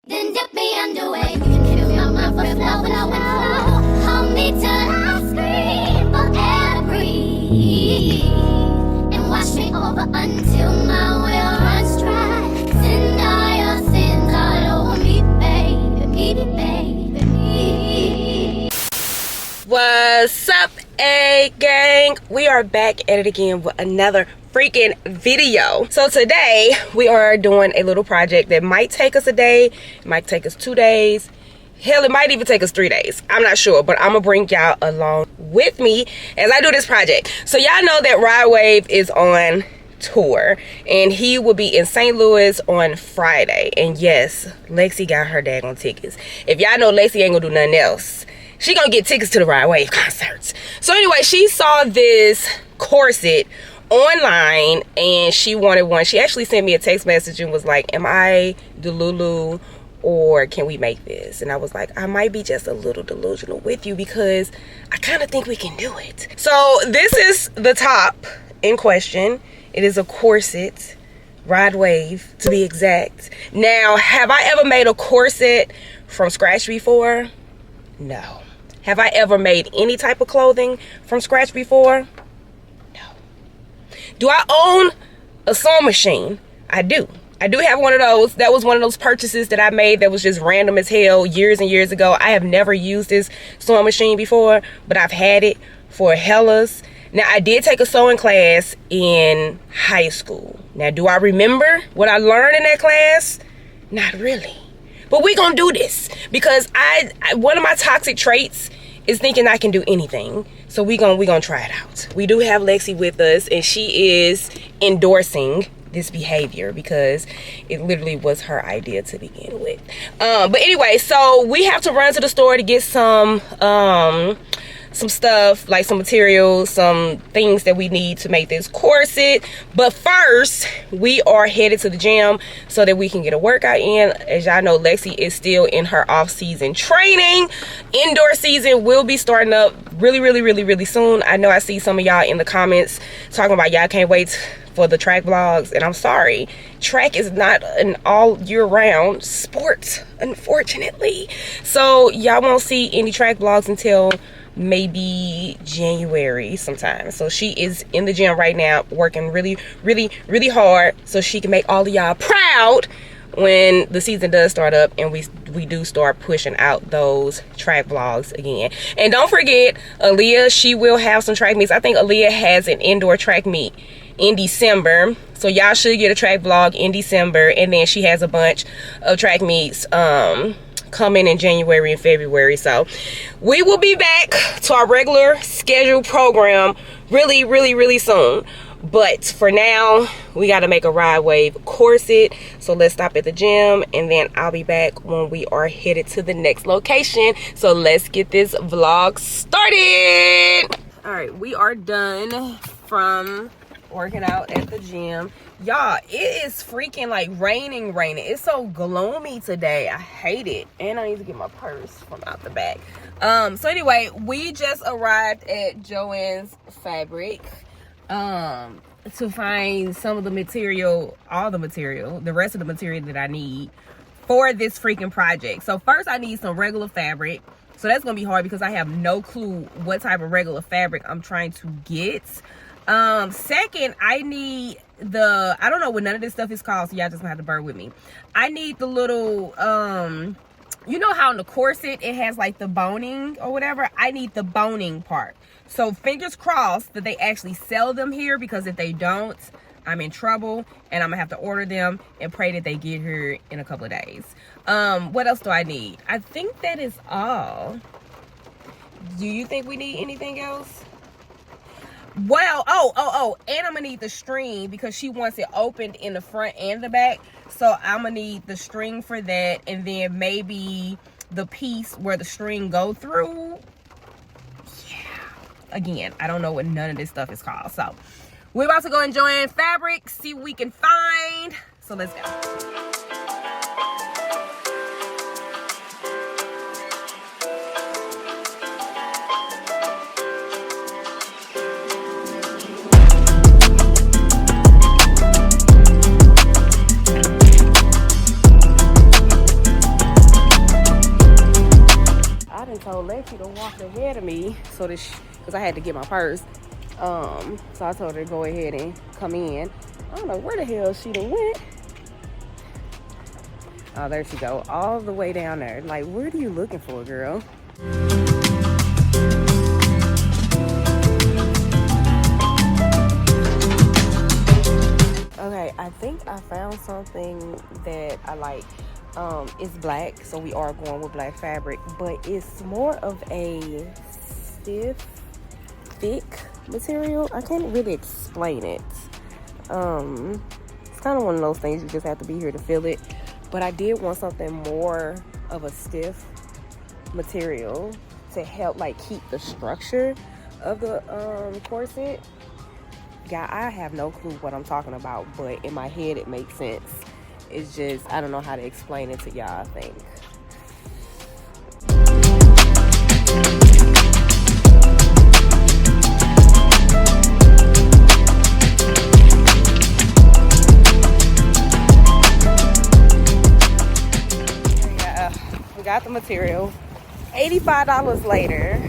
Then dip me underway. You can feel my breath flow. Hold me till I scream for air to breathe. And wash me over until my well runs dry. Send all your sins all over me, baby, baby. What's up, A gang? We are back at it again with another freaking video. So today we are doing a little project that might take us a day, it might take us 2 days, hell, it might even take us 3 days. I'm not sure, but I'm gonna bring y'all along with me as I do this project. So y'all know that Ride Wave is on tour and he will be in St. Louis on Friday. And yes, Lexi got her daggone tickets. If y'all know Lexi ain't gonna do nothing else, she gonna get tickets to the Ride Wave concerts. So anyway, she saw this corset online and she wanted one. She actually sent me a text message and was like, am I Delulu or can we make this? And I was like, I might be just a little delusional with you because I kind of think we can do it. So this is the top in question. It is a corset, Ride Wave to be exact. Now, have I ever made a corset from scratch before? No. Have I ever made any type of clothing from scratch before? Do I own a sewing machine? I do. I do have one of those. That was one of those purchases that I made that was just random as hell years and years ago. I have never used this sewing machine before, but I've had it for hellas. Now, I did take a sewing class in high school. Now, do I remember what I learned in that class? Not really. But we gonna do this because one of my toxic traits is thinking I can do anything. So we gonna try it out. We do have Lexi with us and she is endorsing this behavior because it literally was her idea to begin with. But anyway, so we have to run to the store to get some stuff, like some materials, some things that we need to make this corset. But first, we are headed to the gym so that we can get a workout in. As y'all know, Lexi is still in her off-season training. Indoor season will be starting up really soon. I know I see some of y'all in the comments talking about y'all can't wait for the track vlogs, and I'm sorry, track is not an all year round sport, unfortunately. So y'all won't see any track vlogs until maybe January sometime. So she is in the gym right now working really hard so she can make all of y'all proud when the season does start up and we do start pushing out those track vlogs again. And don't forget, Aaliyah, she will have some track meets. I think Aaliyah has an indoor track meet in December, so y'all should get a track vlog in December. And then she has a bunch of track meets coming in January and February. So we will be back to our regular scheduled program really soon. But for now, we got to make a Ride Wave corset. So let's stop at the gym and then I'll be back when we are headed to the next location. So let's get this vlog started. All right, we are done from working out at the gym. Y'all, it is freaking like raining. It's so gloomy today. I hate it. And I need to get my purse from out the back. So anyway, we just arrived at Joann's Fabric to find some of the material, the rest of the material that I need for this freaking project. So first I need some regular fabric. So that's gonna be hard because I have no clue what type of regular fabric I'm trying to get. Second, I need I don't know what none of this stuff is called, so y'all just gonna have to bear with me. I need the little, you know how in the corset it has like the boning or whatever? I need the boning part. So fingers crossed that they actually sell them here, because if they don't, I'm in trouble and I'm gonna have to order them and pray that they get here in a couple of days. What else do I need? I think that is all. Do you think we need anything else? Well, and I'm gonna need the string because she wants it opened in the front and the back. So I'm gonna need the string for that, and then maybe the piece where the string go through. Yeah. Again, I don't know what none of this stuff is called. So we're about to go and Joann Fabric, see what we can find. So let's go. done told Lexi to walk ahead of me so that because I had to get my purse. So I told her to go ahead and come in. I don't know where the hell she done went. Oh, there she go, all the way down there. Like, what are you looking for, girl? Okay, I think I found something that I like. It's black, so we are going with black fabric, but it's more of a stiff, thick material. I can't really explain it. It's kind of one of those things you just have to be here to feel it. But I did want something more of a stiff material to help like keep the structure of the corset. Yeah, I have no clue what I'm talking about, but in my head it makes sense. It's just, I don't know how to explain it to y'all, I think. Yeah, we got the material. $85 later.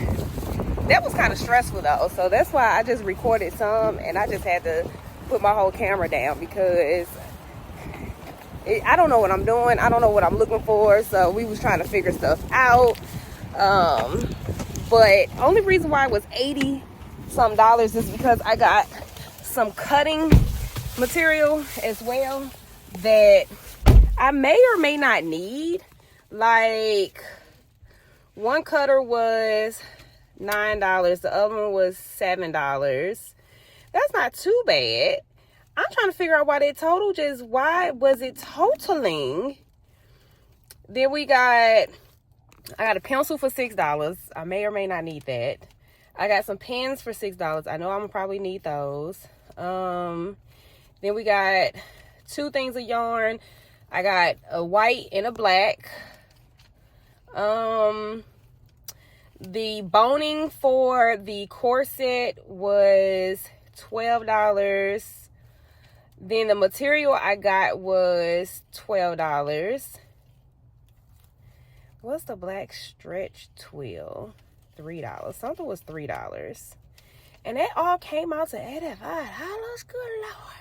That was kind of stressful though, so that's why I just recorded some and I just had to put my whole camera down because I don't know what I'm doing. I don't know what I'm looking for, so we was trying to figure stuff out. But only reason why it was $80 some is because I got some cutting material as well that I may or may not need. Like, one cutter was $9, the other one was $7. That's not too bad. I'm trying to figure out why that total why was it totaling? Then I got a pencil for $6. I may or may not need that. I got some pens for $6. I know I'm gonna probably need those. Then we got 2 things of yarn. I got a white and a black. The boning for the corset was $12. Then the material I got was $12. What's the black stretch twill? $3. Something was $3. And that all came out to $85. Good Lord.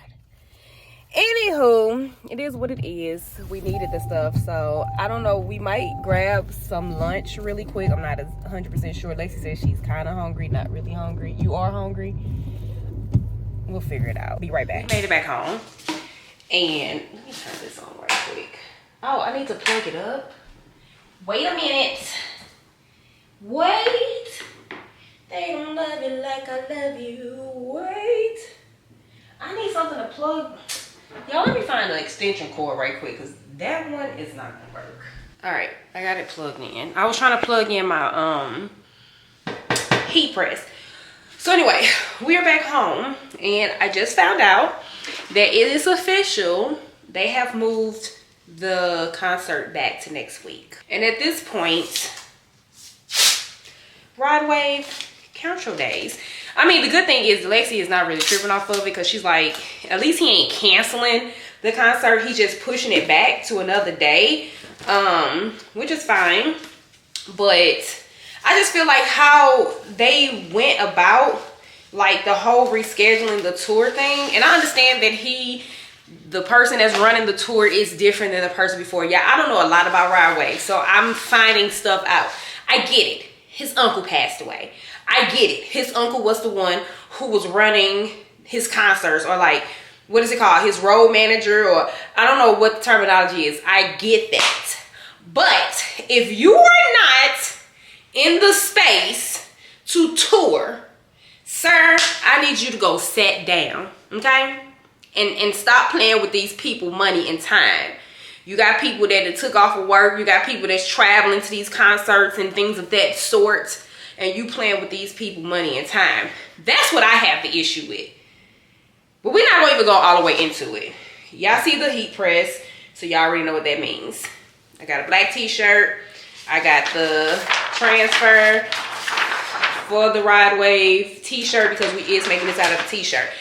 Anywho, it is what it is. We needed the stuff, so I don't know. We might grab some lunch really quick. I'm not 100% sure. Lexi says she's kind of hungry, not really hungry. You are hungry? We'll figure it out. Be right back. We made it back home. And let me turn this on right quick. Oh, I need to plug it up. Wait a minute. Wait. They don't love you like I love you. Wait. I need something to plug. Y'all, let me find an extension cord right quick because that one is not gonna work. All right, I got it plugged in. I was trying to plug in my heat press. So anyway, we are back home and I just found out that it is official. They have moved the concert back to next week. And at this point, Rod Wave, count your days. I mean, the good thing is Lexi is not really tripping off of it because she's like, at least he ain't canceling the concert. He's just pushing it back to another day, which is fine. But I just feel like how they went about like the whole rescheduling the tour thing. And I understand that the person that's running the tour is different than the person before. Yeah, I don't know a lot about Rod Wave, so I'm finding stuff out. I get it. His uncle passed away. I get it. His uncle was the one who was running his concerts, or like, what is it called? His road manager, or I don't know what the terminology is. I get that. But if you are not in the space to tour, sir, I need you to go sit down, okay? And stop playing with these people money and time. You got people that took off of work. You got people that's traveling to these concerts and things of that sort. And you playing with these people money and time. That's what I have the issue with. But we're not going to even go all the way into it. Y'all see the heat press, so y'all already know what that means. I got a black t-shirt. I got the transfer for the Rod Wave t-shirt because we is making this out of a t-shirt.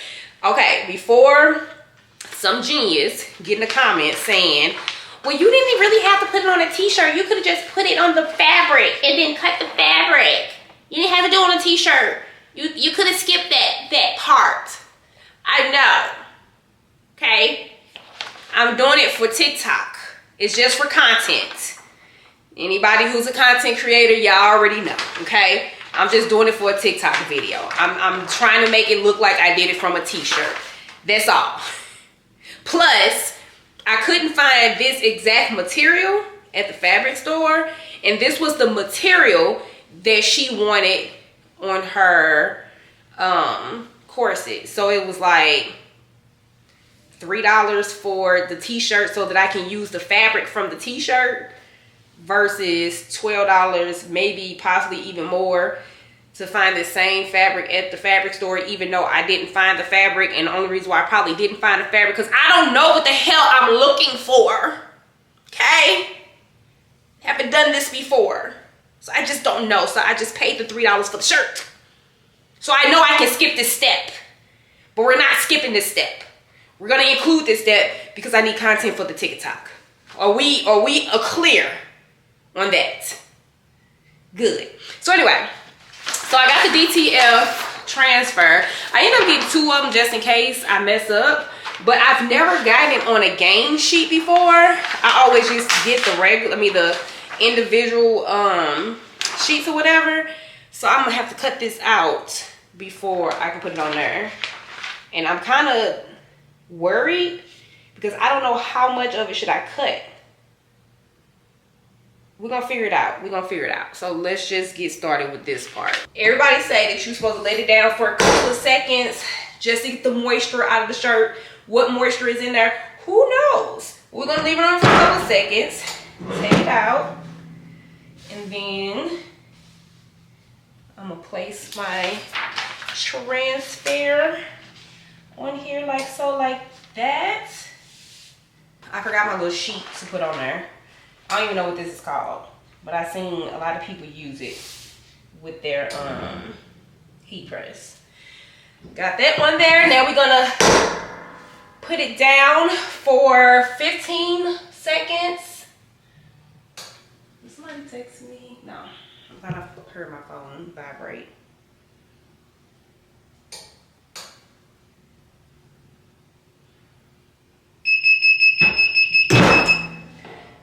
Okay, before some genius get in the comments saying, Well, you didn't really have to put it on a t-shirt. You could have just put it on the fabric and then cut the fabric. You didn't have to do it on a t-shirt. You could have skipped that part. I know. Okay? I'm doing it for TikTok. It's just for content. Anybody who's a content creator, y'all already know. Okay? I'm just doing it for a TikTok video. I'm trying to make it look like I did it from a t-shirt. That's all. Plus, I couldn't find this exact material at the fabric store. And this was the material that she wanted on her corset. So it was like $3 for the t-shirt so that I can use the fabric from the t-shirt versus $12, maybe possibly even more, to find the same fabric at the fabric store, even though I didn't find the fabric. And the only reason why I probably didn't find the fabric because I don't know what the hell I'm looking for. Okay? Haven't done this before. So I just don't know. So I just paid the $3 for the shirt. So I know I can skip this step. But we're not skipping this step. We're going to include this step because I need content for the TikTok. Are we clear on that? Good. So anyway, so I got the DTF transfer. I ended up getting 2 of them just in case I mess up. But I've never gotten it on a game sheet before. I always just get the individual sheets or whatever. So I'm gonna have to cut this out before I can put it on there. And I'm kind of worried because I don't know how much of it should I cut. We're gonna figure it out. We're gonna figure it out. So let's just get started with this part. Everybody say that you're supposed to let it down for a couple of seconds just to get the moisture out of the shirt. What moisture is in there, who knows? We're gonna leave it on for a couple of seconds. Take it out. And then I'm gonna place my transfer on here like so, like that. I forgot my little sheet to put on there. I don't even know what this is called, but I've seen a lot of people use it with their heat press. Got that one there. Now we're gonna put it down for 15 seconds. Did somebody text me? No, I thought I heard my phone vibrate.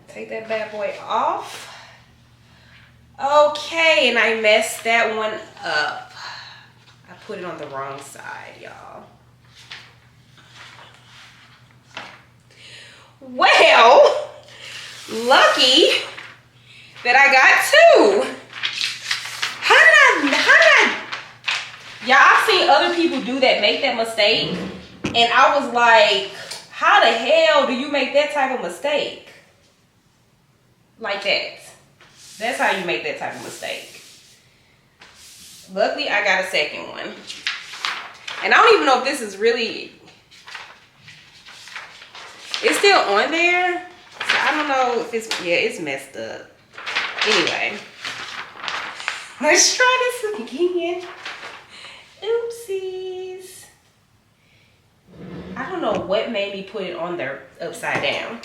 Take that bad boy off. Okay, and I messed that one up. I put it on the wrong side, y'all. Well, lucky that I got 2. How did I, y'all, I've seen other people do that, make that mistake. And I was like, how the hell do you make that type of mistake? Like that. That's how you make that type of mistake. Luckily, I got a second one. And I don't even know if this is really... It's still on there. So I don't know if it's... Yeah, it's messed up. Anyway. Let's try this again. Oopsies. I don't know what made me put it on there upside down.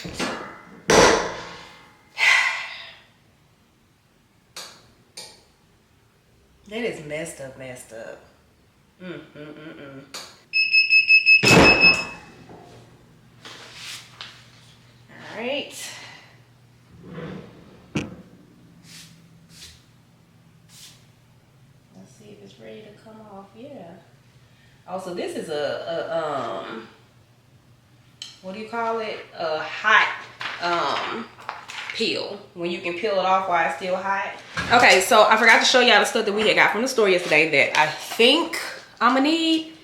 That is messed up. All right. Let's see if it's ready to come off. Yeah. Also, this is a what do you call it? A hot peel, when you can peel it off while it's still hot. Okay, so I forgot to show y'all the stuff that we had got from the store yesterday that I think I'm gonna need.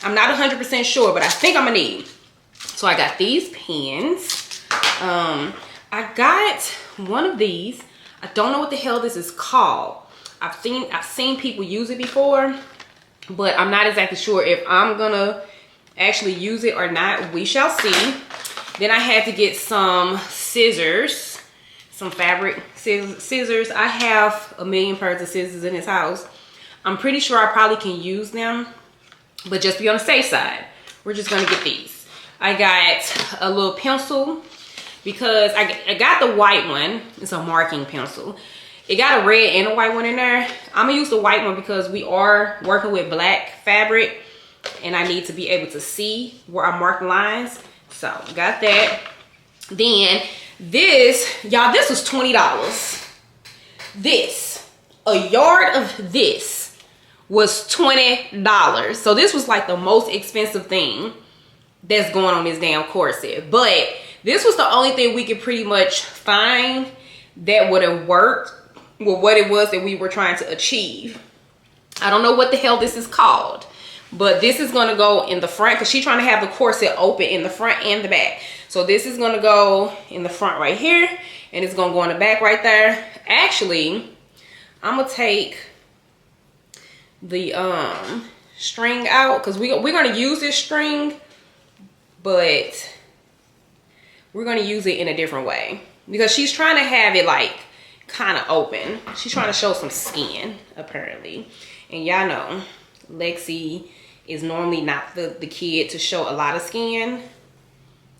I'm not 100% sure, but I think I'm gonna need. So I got these pens. I got one of these. I don't know what the hell this is called. I've seen people use it before, but I'm not exactly sure if I'm gonna actually use it or not. We shall see. Then I had to get some scissors, some fabric scissors. I have a million pairs of scissors in this house. I'm pretty sure I probably can use them, but just to be on the safe side, we're just gonna get these. I got a little pencil. because I got the white one. It's a marking pencil. It got a red and a white one in there. I'm gonna use the white one because we are working with black fabric and I need to be able to see where I'm marking lines. So got that. Then this, y'all, this was $20. A yard of this was $20. So this was like the most expensive thing that's going on this damn corset. But this was the only thing we could pretty much find that would have worked with what it was that we were trying to achieve. I don't know what the hell this is called, but this is gonna go in the front because she's trying to have the corset open in the front and the back. So this is gonna go in the front right here, and it's gonna go in the back right there. Actually, I'm gonna take the string out because we're gonna use this string, but we're gonna use it in a different way because she's trying to have it like kind of open. She's trying to show some skin apparently, and y'all know Lexi is normally not the kid to show a lot of skin.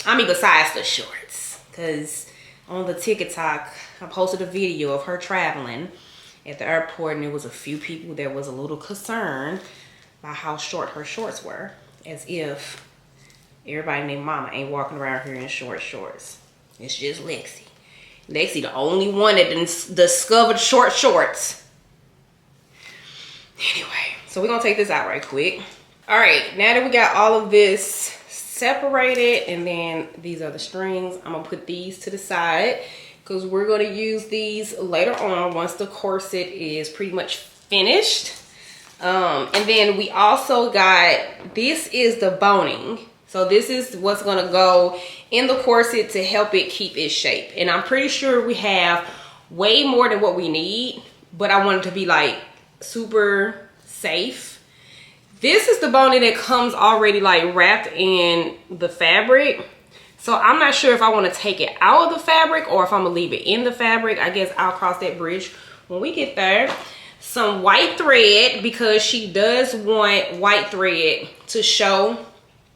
I mean, besides the shorts, because on the TikTok I posted a video of her traveling at the airport, and there was a few people that was a little concerned by how short her shorts were, as if everybody named Mama ain't walking around here in short shorts. It's just Lexi. Lexi the only one that discovered short shorts. Anyway, so we're gonna take this out right quick. All right, now that we got all of this separated, and then these are the strings, I'm gonna put these to the side because we're gonna use these later on once the corset is pretty much finished. And then we also got, this is the boning. So this is what's gonna go in the corset to help it keep its shape. And I'm pretty sure we have way more than what we need, but I want it to be like super safe. This is the boning that comes already like wrapped in the fabric. So I'm not sure if I want to take it out of the fabric or if I'm gonna leave it in the fabric. I guess I'll cross that bridge when we get there. Some white thread, because she does want white thread to show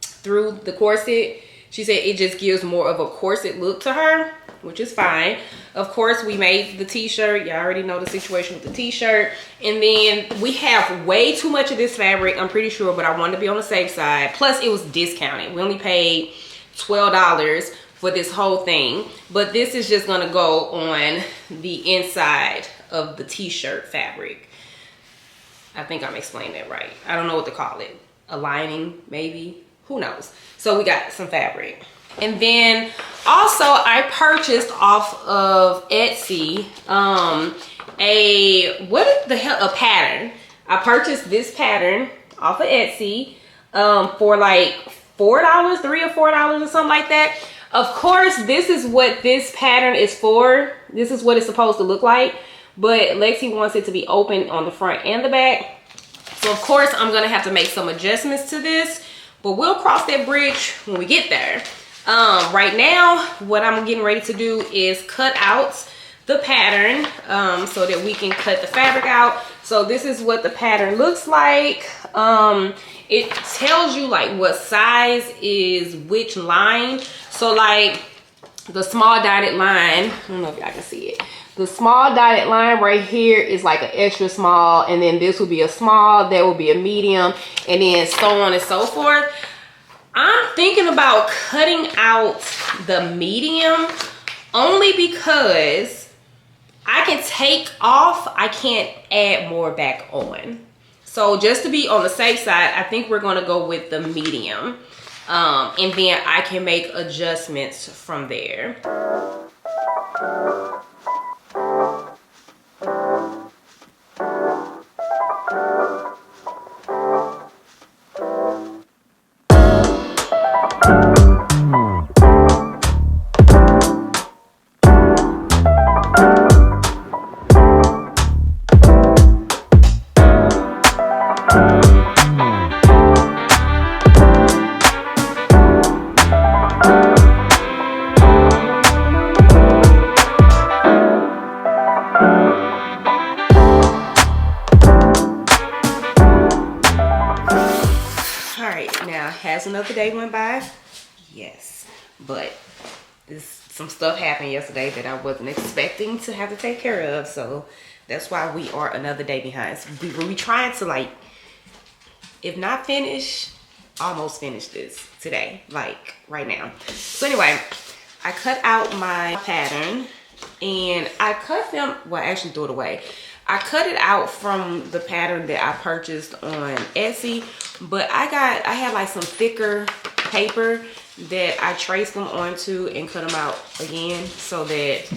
through the corset. She said it just gives more of a corset look to her, which is fine. Of course, we made the t-shirt. Y'all already know the situation with the t-shirt. And then we have way too much of this fabric, I'm pretty sure, but I wanted to be on the safe side. Plus, it was discounted. We only paid $12 for this whole thing. But this is just gonna go on the inside of the t-shirt fabric. I think I'm explaining that right. I don't know what to call it. A lining, maybe. Who knows? So we got some fabric. And then also I purchased off of Etsy a pattern. I purchased this pattern off of Etsy for like $4, $3 or $4 or something like that. Of course, this is what this pattern is for. This is what it's supposed to look like. But Lexi wants it to be open on the front and the back. So of course, I'm gonna have to make some adjustments to this, but we'll cross that bridge when we get there. Right now, what I'm getting ready to do is cut out the pattern so that we can cut the fabric out. So this is what the pattern looks like. It tells you like what size is which line. So like the small dotted line, I don't know if y'all can see it. The small dotted line right here is like an extra small, and then this will be a small, that will be a medium, and then so on and so forth. I'm thinking about cutting out the medium only because I can take off, I can't add more back on. So just to be on the safe side, I think we're gonna go with the medium. And then I can make adjustments from there. Has another day went by? Yes, but this some stuff happened yesterday that I wasn't expecting to have to take care of. So that's why we are another day behind. So we trying to, like, if not finish, almost finish this today, like right now. So anyway, I cut out my pattern and I cut them, well, I actually threw it away. I cut it out from the pattern that I purchased on Etsy, but I had like some thicker paper that I traced them onto and cut them out again, so that,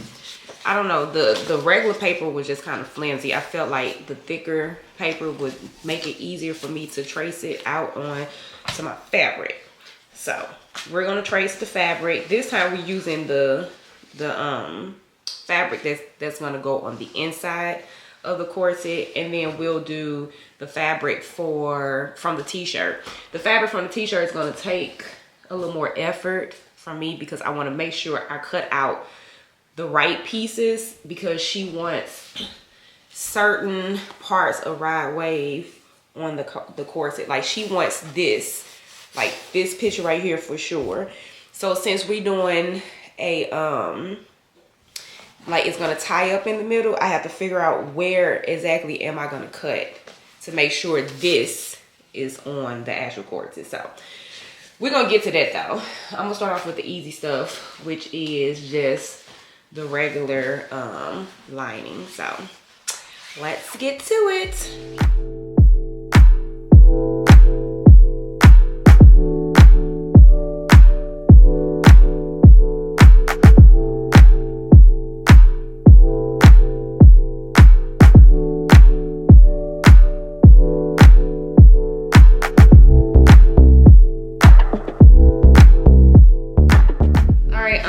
I don't know, the regular paper was just kind of flimsy. I felt like the thicker paper would make it easier for me to trace it out on to my fabric. So we're gonna trace the fabric. This time we're using the fabric that's gonna go on the inside of the corset, and then we'll do the fabric from the t-shirt. The fabric from the t-shirt is gonna take a little more effort from me because I want to make sure I cut out the right pieces, because she wants certain parts of Ride Wave on the corset. Like, she wants this, like this picture right here for sure. So since we're doing a like, it's gonna tie up in the middle, I have to figure out where exactly am I gonna cut to make sure this is on the actual corset. So we're gonna get to that though. I'm gonna start off with the easy stuff, which is just the regular lining. So let's get to it.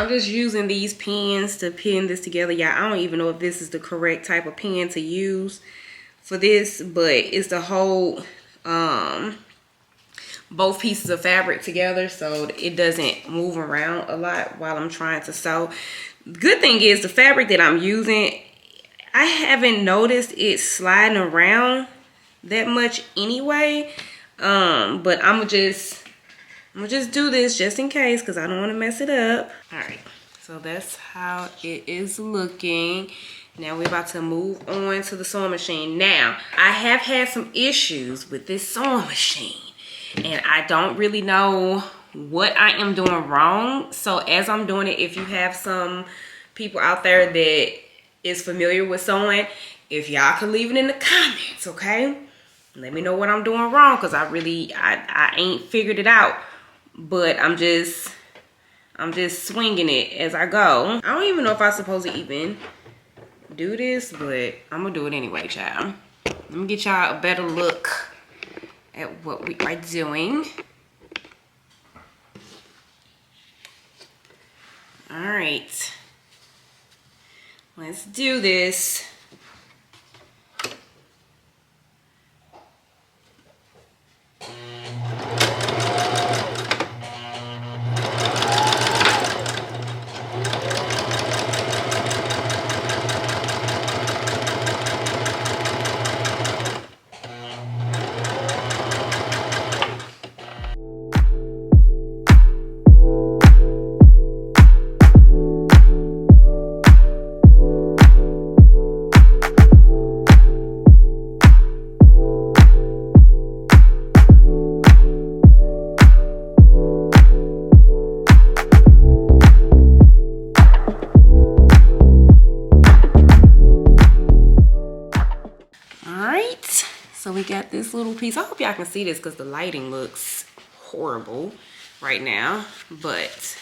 Just using these pins to pin this together. Yeah, I don't even know if this is the correct type of pin to use for this, but it's to hold both pieces of fabric together so it doesn't move around a lot while I'm trying to sew. Good thing is the fabric that I'm using, I haven't noticed it sliding around that much anyway, but I'm gonna just do this just in case, because I don't want to mess it up. All right, so that's how it is looking. Now we're about to move on to the sewing machine. Now, I have had some issues with this sewing machine, and I don't really know what I am doing wrong. So as I'm doing it, if you have some people out there that is familiar with sewing, if y'all can leave it in the comments, okay? Let me know what I'm doing wrong, because I ain't figured it out. But I'm just swinging it as I go. I don't even know if I'm supposed to even do this, but I'm gonna do it anyway, child. Let me get y'all a better look at what we are doing. All right, let's do this. So we got this little piece. I hope y'all can see this because the lighting looks horrible right now. But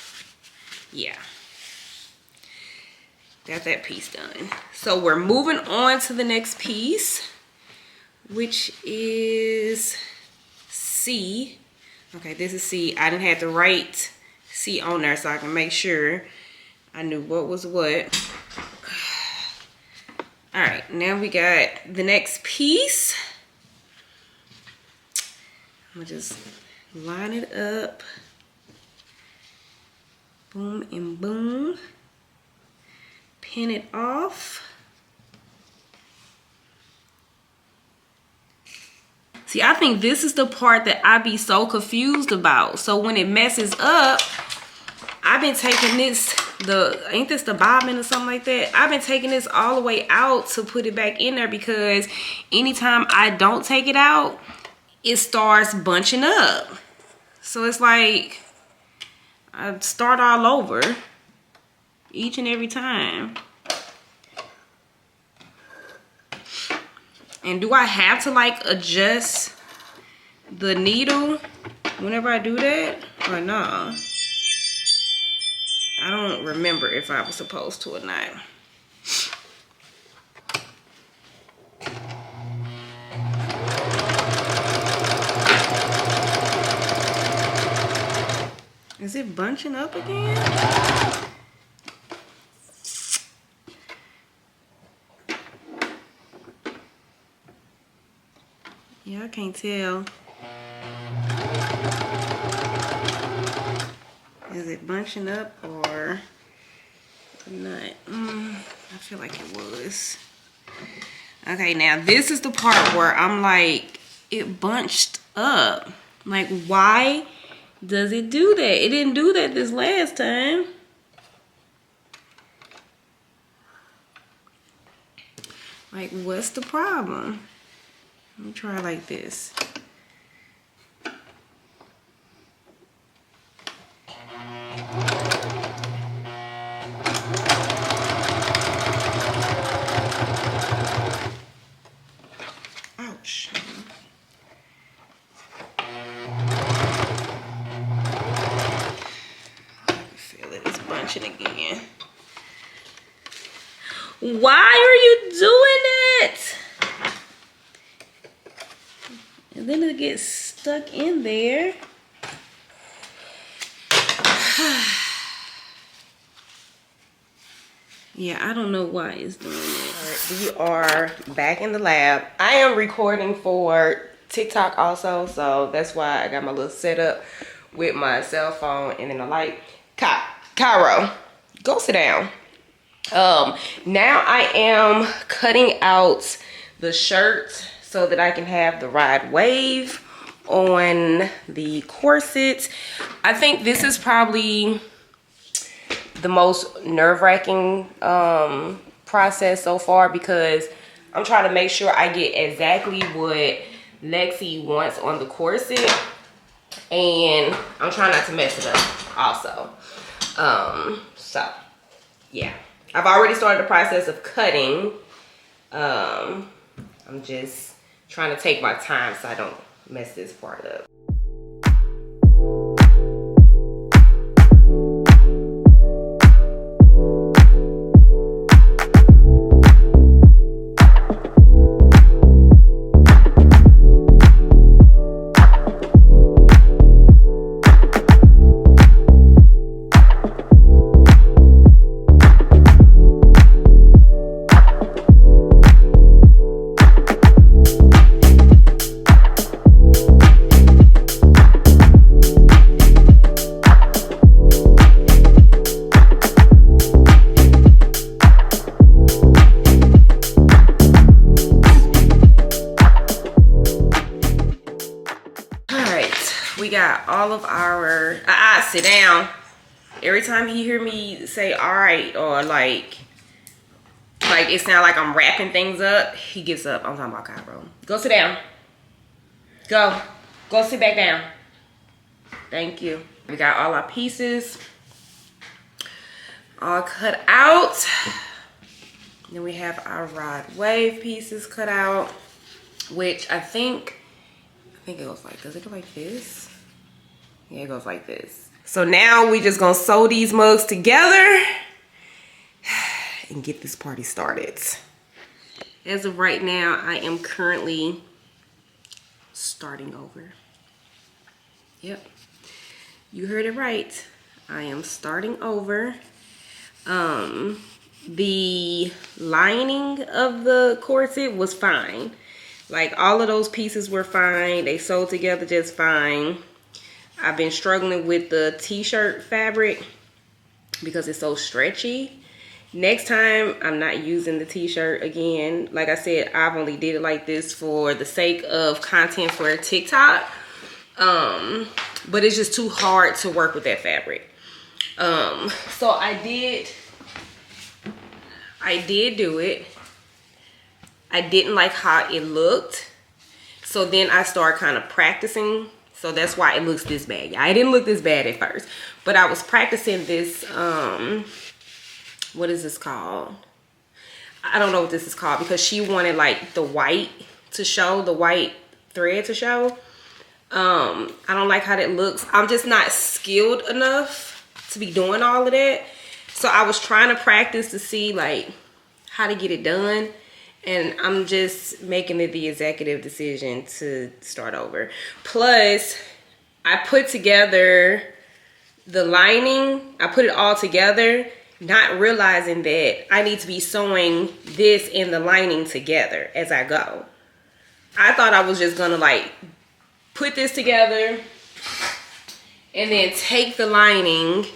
yeah, got that piece done. So we're moving on to the next piece, which is C. Okay, this is C. I didn't have to write C on there so I can make sure I knew what was what. All right, now we got the next piece. I'm gonna just line it up. Boom and boom. Pin it off. See, I think this is the part that I be so confused about. So when it messes up, I've been taking this ain't this the bobbin or something like that? I've been taking this all the way out to put it back in there because anytime I don't take it out, it starts bunching up. So it's like I start all over each and every time. And do I have to like adjust the needle whenever I do that or nah? I don't remember if I was supposed to or not. Is it bunching up again? Yeah, I can't tell. Is it bunching up or not? I feel like it was. Okay, now this is the part where I'm like, it bunched up. Like, why does it do that? It didn't do that this last time. Like, what's the problem? Let me try like this. Ouch. I can feel it. It's bunching again. Why are you doing it? And then it gets stuck in there. Yeah, I don't know why it's doing it. All right, we are back in the lab. I am recording for TikTok also, so that's why I got my little setup with my cell phone and then the light. Cairo, go sit down. Now I am cutting out the shirt so that I can have the ride wave on the corset. I think this is probably the most nerve-wracking process so far because I'm trying to make sure I get exactly what Lexi wants on the corset, and I'm trying not to mess it up also. So yeah, I've already started the process of cutting. I'm just trying to take my time so I don't mess this part up. We got all of our sit down. Every time he hear me say all right, or like it sounds like I'm wrapping things up, he gets up. I'm talking about Cairo. Go sit down. Go sit back down. Thank you. We got all our pieces all cut out. Then we have our rod wave pieces cut out, which I think it goes like, does it go like this? Yeah, it goes like this. So now we just gonna sew these mugs together and get this party started. As of right now, I am currently starting over. Yep, you heard it right. I am starting over. The lining of the corset was fine. Like, all of those pieces were fine. They sewed together just fine. I've been struggling with the t-shirt fabric because it's so stretchy. Next time, I'm not using the t-shirt again. Like I said, I've only did it like this for the sake of content for TikTok. But it's just too hard to work with that fabric. So I did do it. I didn't like how it looked. So then I started kind of practicing. So that's why it looks this bad. Yeah, it didn't look this bad at first. But I was practicing this, what is this called? I don't know what this is called because she wanted like the white to show, the white thread to show. I don't like how that looks. I'm just not skilled enough to be doing all of that. So I was trying to practice to see like how to get it done. And I'm just making it the executive decision to start over. Plus, I put together the lining. I put it all together, not realizing that I need to be sewing this and the lining together as I go. I thought I was just gonna like put this together and then take the lining.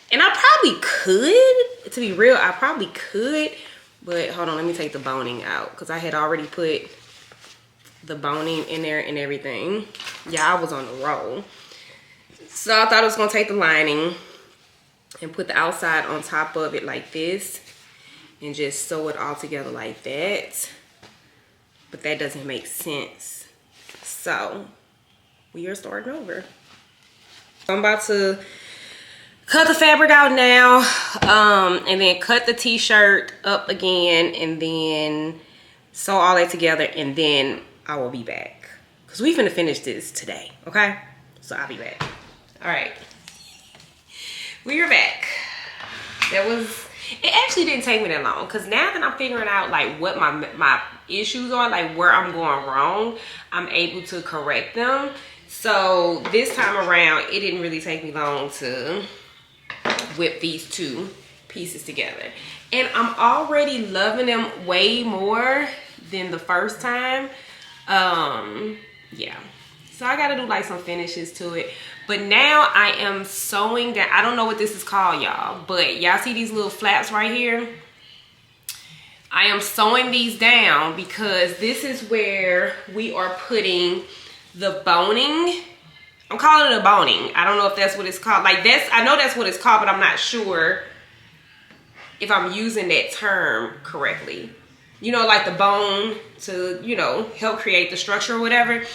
And I probably could, to be real, I probably could. But hold on, let me take the boning out because I had already put the boning in there and everything. Yeah, I was on the roll. So I thought I was gonna take the lining and put the outside on top of it like this and just sew it all together like that. But that doesn't make sense. So we are starting over. I'm about to cut the fabric out now, and then cut the t-shirt up again, and then sew all that together, and then I will be back. Because we finna finish this today, okay? So I'll be back. All right. We are back. It actually didn't take me that long, because now that I'm figuring out like what my issues are, like where I'm going wrong, I'm able to correct them. So this time around, it didn't really take me long to whip these two pieces together, and I'm already loving them way more than the first time. Yeah, so I gotta do like some finishes to it, but now I am sewing that. I don't know what this is called, y'all, but y'all see these little flaps right here? I am sewing these down because this is where we are putting the boning. I'm calling it a boning. I don't know if that's what it's called. Like I know that's what it's called, but I'm not sure if I'm using that term correctly. You know, like the bone to, you know, help create the structure or whatever.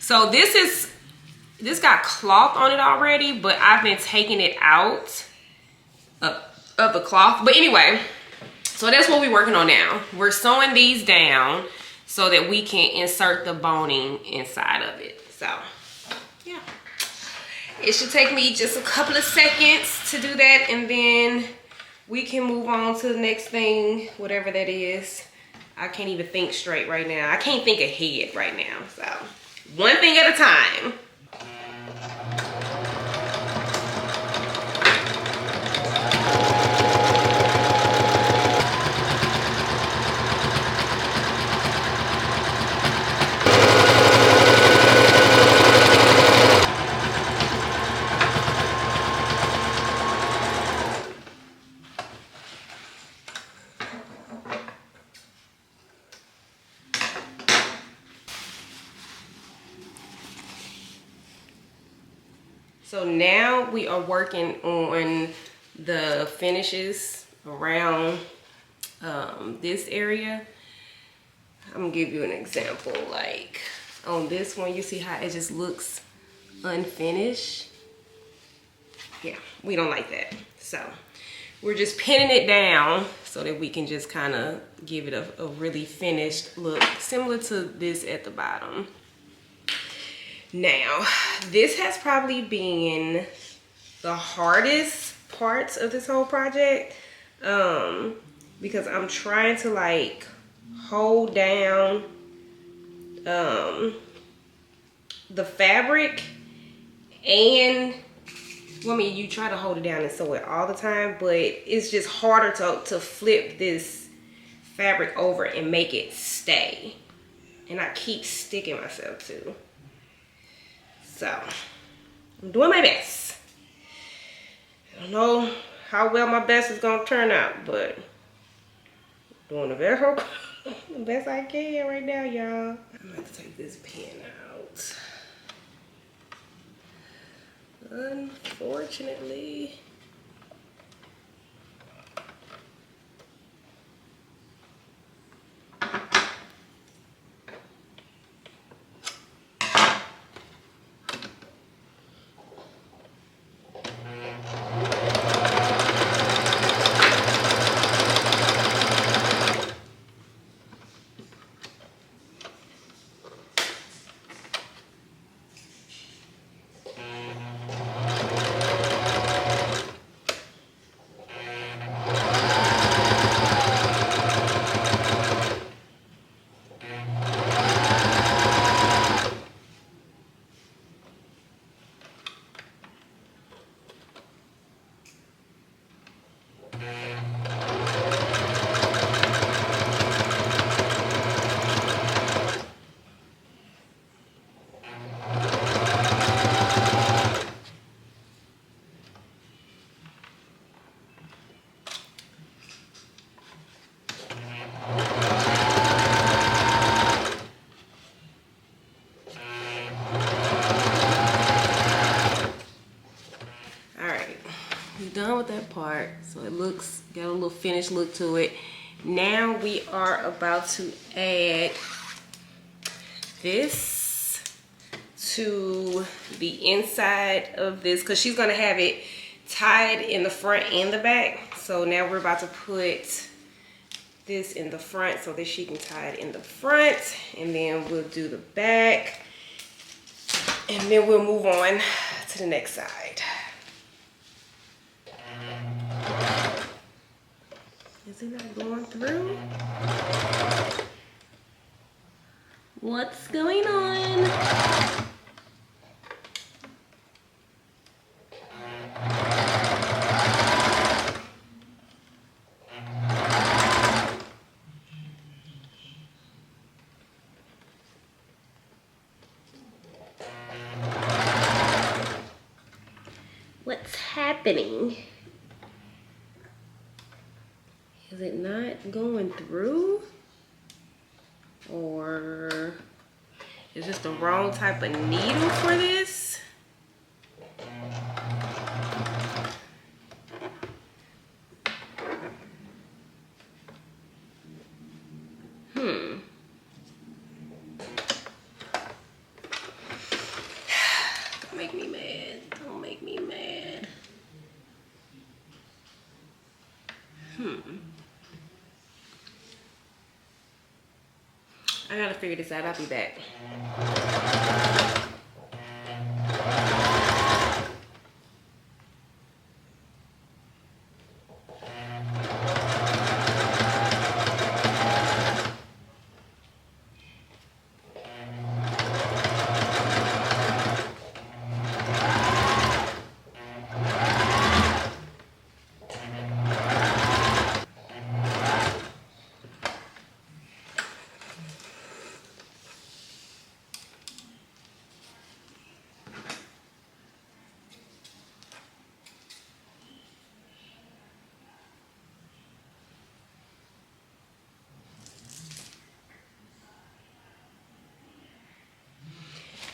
So this got cloth on it already, but I've been taking it out of the cloth. But anyway, so that's what we're working on now. We're sewing these down so that we can insert the boning inside of it. So yeah. It should take me just a couple of seconds to do that, and then we can move on to the next thing, whatever that is. I can't even think straight right now. I can't think ahead right now. So one thing at a time. So now we are working on the finishes around this area. I'm gonna give you an example. Like on this one, you see how it just looks unfinished? Yeah, we don't like that. So we're just pinning it down so that we can just kind of give it a really finished look, similar to this at the bottom. Now, this has probably been the hardest parts of this whole project, because I'm trying to like hold down the fabric, and well, I mean, you try to hold it down and sew it all the time, but it's just harder to flip this fabric over and make it stay, and I keep sticking myself too. So I'm doing my best. I don't know how well my best is gonna turn out, but I'm doing the best I can right now, y'all. I'm gonna have to take this pin out. unfortunately. Done with that part, so it looks, got a little finished look to it. Now we are about to add this to the inside of this, because she's gonna have it tied in the front and the back. So now we're about to put this in the front so that she can tie it in the front, and then we'll do the back, and then we'll move on to the next side. Is it not going through? What's going on? What's happening? Is it not going through? Or is this the wrong type of needle for this? Don't make me mad. Don't make me mad. I gotta figure this out. I'll be back.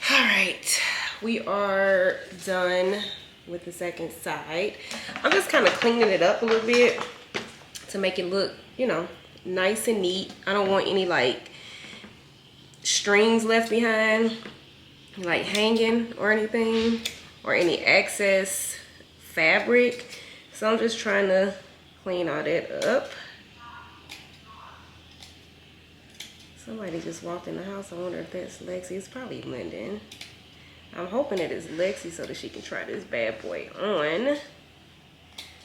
Alright, we are done with the second side. I'm just kind of cleaning it up a little bit to make it look, you know, nice and neat. I don't want any like strings left behind, like hanging or anything, or any excess fabric. So I'm just trying to clean all that up. Somebody just walked in the house. I wonder if that's Lexi. It's probably Lyndon. I'm hoping it is Lexi so that she can try this bad boy on.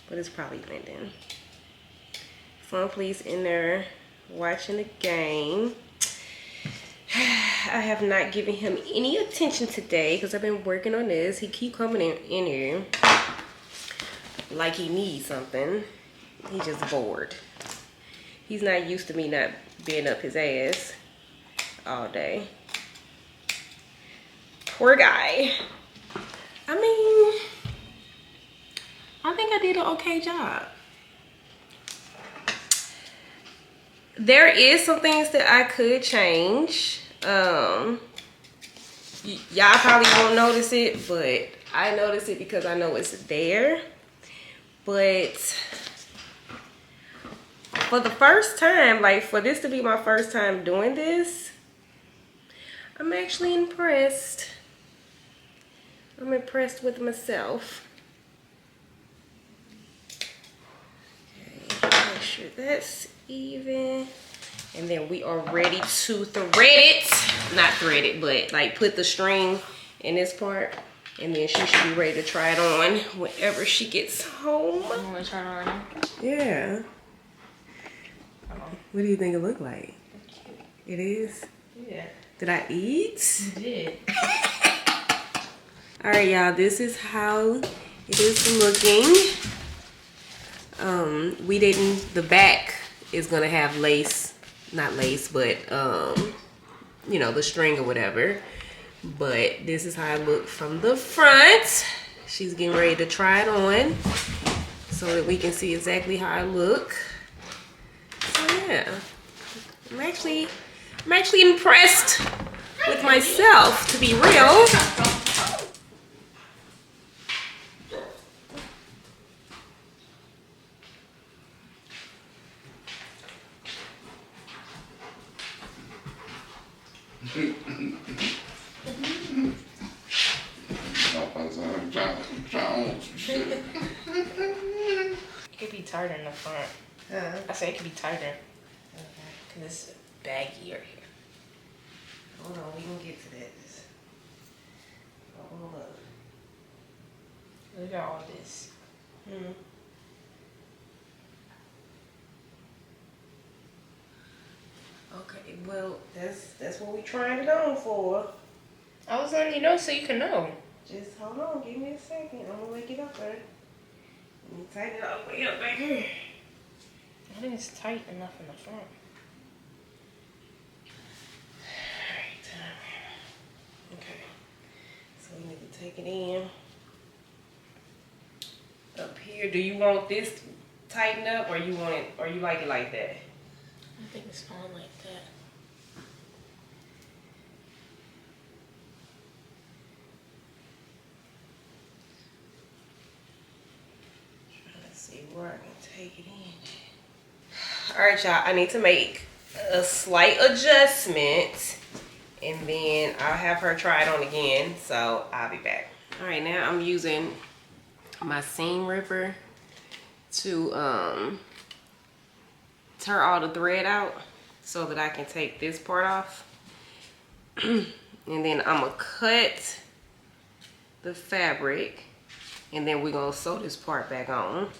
But it's probably Lyndon. Fun Police in there watching the game. I have not given him any attention today because I've been working on this. He keep coming in here like he needs something. He's just bored. He's not used to me not being up his ass all day. Poor guy. I mean, I think I did an okay job. There is some things that I could change. Y'all probably won't notice it, but I notice it because I know it's there. But for the first time, like for this to be my first time doing this, I'm actually impressed. I'm impressed with myself. Okay, make sure that's even. And then we are ready to thread it. Not thread it, but like put the string in this part. And then she should be ready to try it on whenever she gets home. You want to try it on right now? Yeah. What do you think it looked like? Cute. It is? Yeah. Did I eat? You did. All right, y'all, this is how it is looking. The back is gonna have lace, not lace, but you know, the string or whatever. But this is how it looked from the front. She's getting ready to try it on so that we can see exactly how I look. So yeah, I'm actually impressed with myself, to be real. It could be tighter in the front. I say it could be tighter. Because it's baggier here. Hold on, we can get to that. Hold up. Look at all this. Okay, well, that's what we trying it on for. I was letting you know so you can know. Just hold on, give me a second. I'm gonna wake it up there. Let me tighten it all the way up back here. I think it's tight enough in the front. Alright, okay. So we need to take it in. Up here, do you want this tightened up or you want it, or you like it like that? I think it's on like that. Trying to see where I can take it in. Alright, y'all, I need to make a slight adjustment and then I'll have her try it on again, so I'll be back. Alright, now I'm using my seam ripper to tear all the thread out so that I can take this part off. And then I'm gonna cut the fabric and then we're gonna sew this part back on.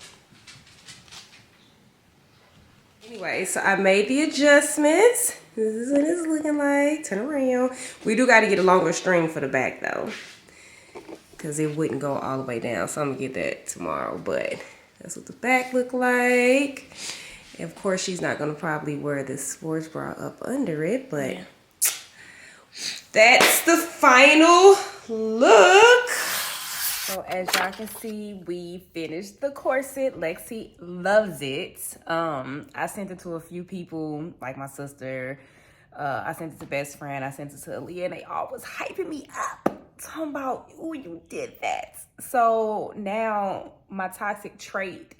Anyway, so I made the adjustments. This is what it's looking like. Turn around. We do got to get a longer string for the back though, because it wouldn't go all the way down. So I'm gonna get that tomorrow. But that's what the back look like. And of course, she's not gonna probably wear this sports bra up under it, but yeah. That's the final look. So as y'all can see, we finished the corset. Lexi loves it. I sent it to a few people, like my sister. I sent it to best friend. I sent it to Aaliyah, and they all was hyping me up, talking about, "Ooh, you did that." So now my toxic trait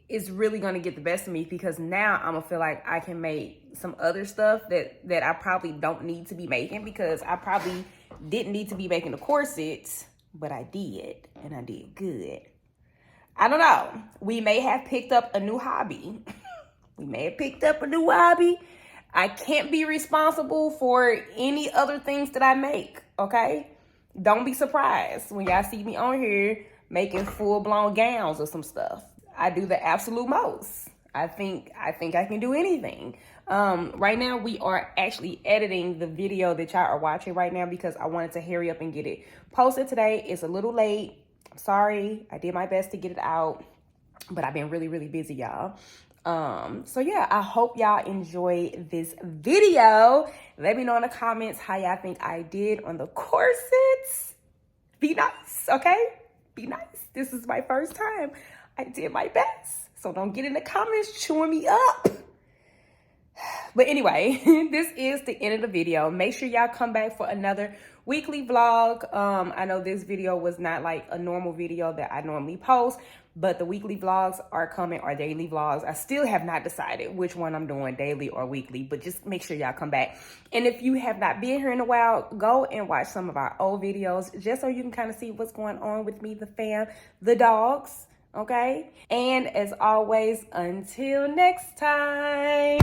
is really gonna get the best of me, because now I'm gonna feel like I can make some other stuff that I probably don't need to be making, because I probably didn't need to be making the corsets. But I did, and I did good. I don't know. We may have picked up a new hobby. I can't be responsible for any other things that I make, okay? Don't be surprised when y'all see me on here making full-blown gowns or some stuff. I do the absolute most. I think I can do anything. Right now we are actually editing the video that y'all are watching right now, because I wanted to hurry up and get it posted today. It's a little late. I'm sorry. I did my best to get it out, but I've been really, really busy, y'all. So yeah, I hope y'all enjoy this video. Let me know in the comments how y'all think I did on the corsets. Be nice, okay? Be nice. This is my first time. I did my best. So don't get in the comments chewing me up. But anyway, this is the end of the video. Make sure y'all come back for another weekly vlog. I know this video was not like a normal video that I normally post, but the weekly vlogs are coming, or daily vlogs. I still have not decided which one I'm doing, daily or weekly, but just make sure y'all come back. And if you have not been here in a while, go and watch some of our old videos just so you can kind of see what's going on with me, the fam, the dogs. Okay? And as always, until next time.